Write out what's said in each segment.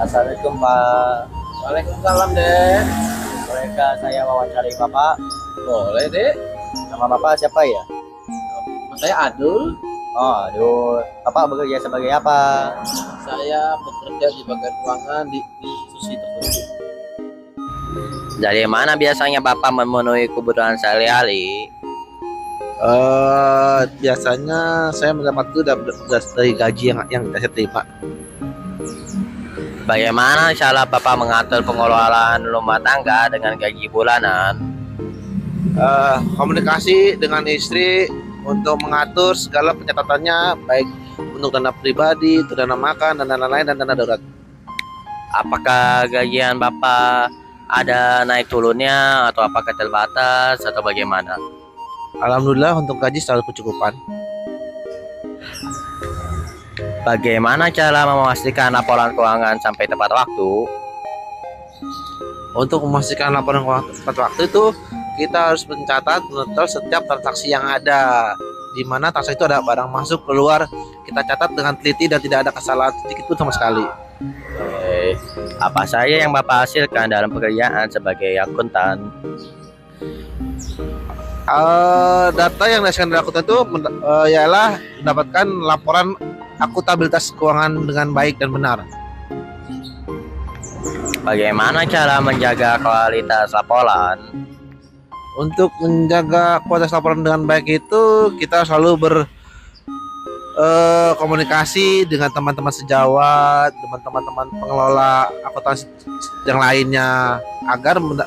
Assalamualaikum Pak. Waalaikumsalam dek. Bolehkah saya wawancari Bapak? Boleh dek. Nama Bapak siapa ya? Nama saya Adul. Oh, aduh. Bapak bekerja sebagai apa? Saya bekerja di bagian keuangan di institusi tertentu. Dari mana biasanya Bapak memenuhi kebutuhan sehari-hari? Biasanya saya mendapat itu dari gaji yang saya terima. Bagaimana cara Bapak mengatur pengelolaan rumah tangga dengan gaji bulanan? Komunikasi dengan istri untuk mengatur segala pencatatannya, baik untuk dana pribadi, untuk dana makan, dan lain-lain, dan dana darurat. Apakah gajian Bapak ada naik turunnya atau apakah terbatas atau bagaimana? Alhamdulillah untuk gaji selalu kecukupan. Bagaimana cara memastikan laporan keuangan sampai tepat waktu? Untuk memastikan laporan keuangan tepat waktu itu, kita harus mencatat monitor setiap transaksi yang ada. Di mana transaksi itu ada barang masuk keluar, kita catat dengan teliti dan tidak ada kesalahan sedikit pun sama sekali. Apa saja yang Bapak hasilkan dalam pekerjaan sebagai akuntan? Data yang dihasilkan dari akuntan itu ialah mendapatkan laporan akuntabilitas keuangan dengan baik dan benar. Bagaimana cara menjaga kualitas laporan? Untuk menjaga kualitas laporan dengan baik itu, kita selalu berkomunikasi dengan teman-teman sejawat, teman-teman pengelola akuntansi yang lainnya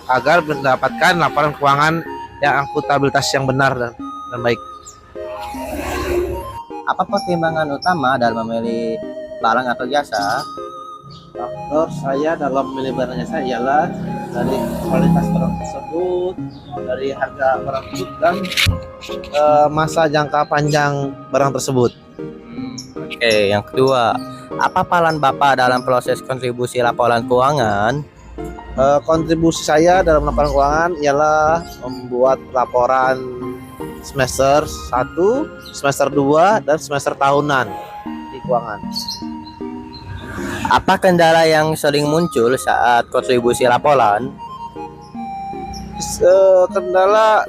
agar mendapatkan laporan keuangan yang akuntabilitas yang benar dan baik. Apa pertimbangan utama dalam memilih barang atau jasa? Faktor saya dalam memilih barang jasa ialah dari kualitas barang tersebut, dari harga barang tersebut, dan masa jangka panjang barang tersebut. Oke, yang kedua, apa peran Bapak dalam proses kontribusi laporan keuangan? Kontribusi saya dalam laporan keuangan ialah membuat laporan semester 1, semester 2, dan semester tahunan di keuangan. Apa kendala yang sering muncul saat kontribusi laporan? Kendala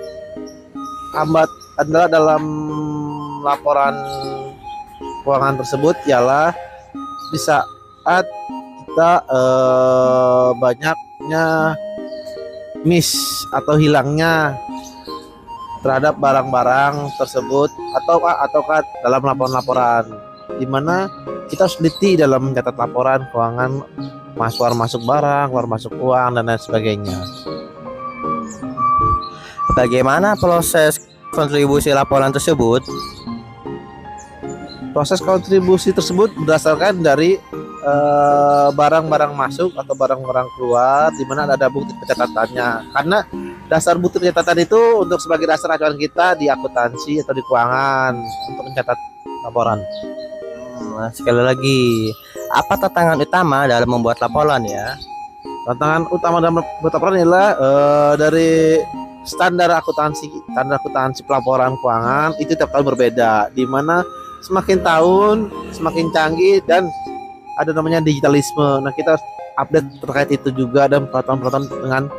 dalam laporan keuangan tersebut ialah di saat kita banyaknya miss atau hilangnya terhadap barang-barang tersebut ataukah dalam laporan-laporan, di mana kita harus teliti dalam mencatat laporan keuangan, keluar masuk barang, keluar masuk uang, dan lain sebagainya. Bagaimana proses kontribusi laporan tersebut? Proses kontribusi tersebut berdasarkan dari barang-barang masuk atau barang-barang keluar, di mana ada bukti pencatatannya. Karena dasar bukti pencatatan itu untuk sebagai dasar acuan kita di akuntansi atau di keuangan untuk mencatat laporan. Sekali lagi, apa tantangan utama dalam membuat laporan ya? Tantangan utama dalam membuat laporan adalah dari standar akuntansi pelaporan keuangan itu tiap tahun berbeda, di mana semakin tahun semakin canggih dan ada namanya digitalisme. Nah, kita harus update terkait itu juga dan peraturan-peraturan dengan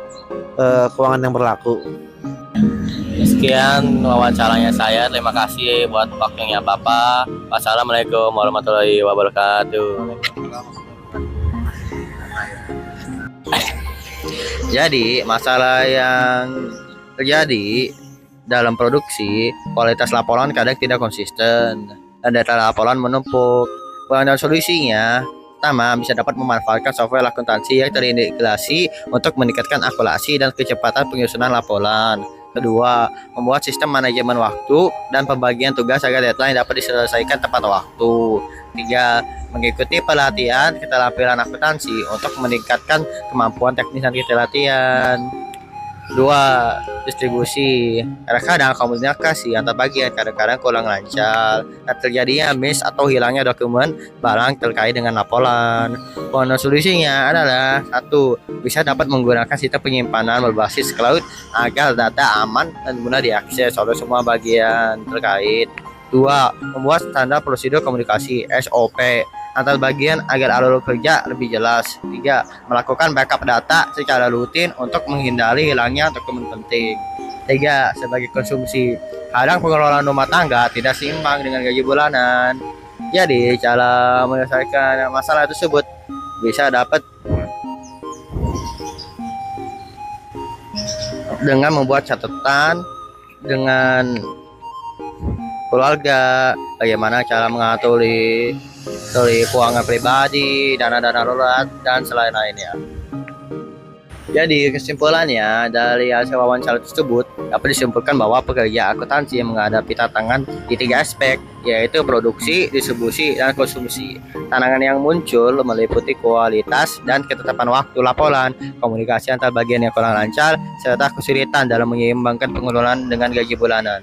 keuangan yang berlaku. Sekian wawancaranya saya. Terima kasih buat waktunya Bapak. Wassalamualaikum warahmatullahi wabarakatuh. Jadi masalah yang terjadi dalam produksi, kualitas laporan kadang tidak konsisten dan data laporan menumpuk. Dan solusinya, pertama, bisa dapat memanfaatkan software akuntansi yang terintegrasi untuk meningkatkan akurasi dan kecepatan penyusunan laporan. Kedua, membuat sistem manajemen waktu dan pembagian tugas agar deadline dapat diselesaikan tepat waktu. Tiga, mengikuti pelatihan keterampilan akuntansi untuk meningkatkan kemampuan teknis dan ketelitian. Dua, distribusi. Kadang-kadang komunikasi antar bagian kadang-kadang kurang lancar dan terjadinya miss atau hilangnya dokumen barang terkait dengan laporan. Solusinya adalah satu, bisa dapat menggunakan sistem penyimpanan berbasis cloud agar data aman dan mudah diakses oleh semua bagian terkait. Dua, membuat standar prosedur komunikasi SOP antar bagian agar alur kerja lebih jelas. 3. Melakukan backup data secara rutin untuk menghindari hilangnya dokumen penting. 3. Sebagai konsumsi, kadang pengelolaan rumah tangga tidak seimbang dengan gaji bulanan. Jadi, cara menyelesaikan masalah tersebut bisa dapat dengan membuat catatan dengan keluarga, bagaimana cara mengatur keuangan pribadi, dana-dana darurat, dan selain-lainnya. Jadi kesimpulannya dari hasil wawancara tersebut dapat disimpulkan bahwa pekerja akuntansi menghadapi tantangan di 3 aspek, yaitu produksi, distribusi, dan konsumsi. Tantangan yang muncul meliputi kualitas dan ketetapan waktu laporan, komunikasi antar bagian yang kurang lancar, serta kesulitan dalam menyeimbangkan pengeluaran dengan gaji bulanan.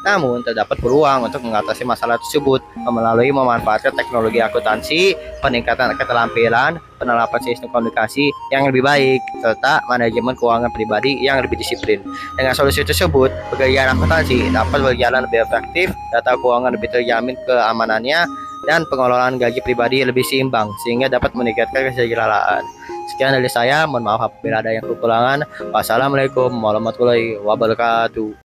Namun, terdapat peluang untuk mengatasi masalah tersebut melalui memanfaatkan teknologi akuntansi, peningkatan keterampilan, penerapan sistem komunikasi yang lebih baik, serta manajemen keuangan pribadi yang lebih disiplin. Dengan solusi tersebut, pekerjaan akuntansi dapat berjalan lebih efektif, data keuangan lebih terjamin keamanannya, dan pengelolaan gaji pribadi lebih seimbang, sehingga dapat meningkatkan kesejahteraan. Sekian dari saya, mohon maaf apabila ada yang kekurangan. Wassalamualaikum warahmatullahi wabarakatuh.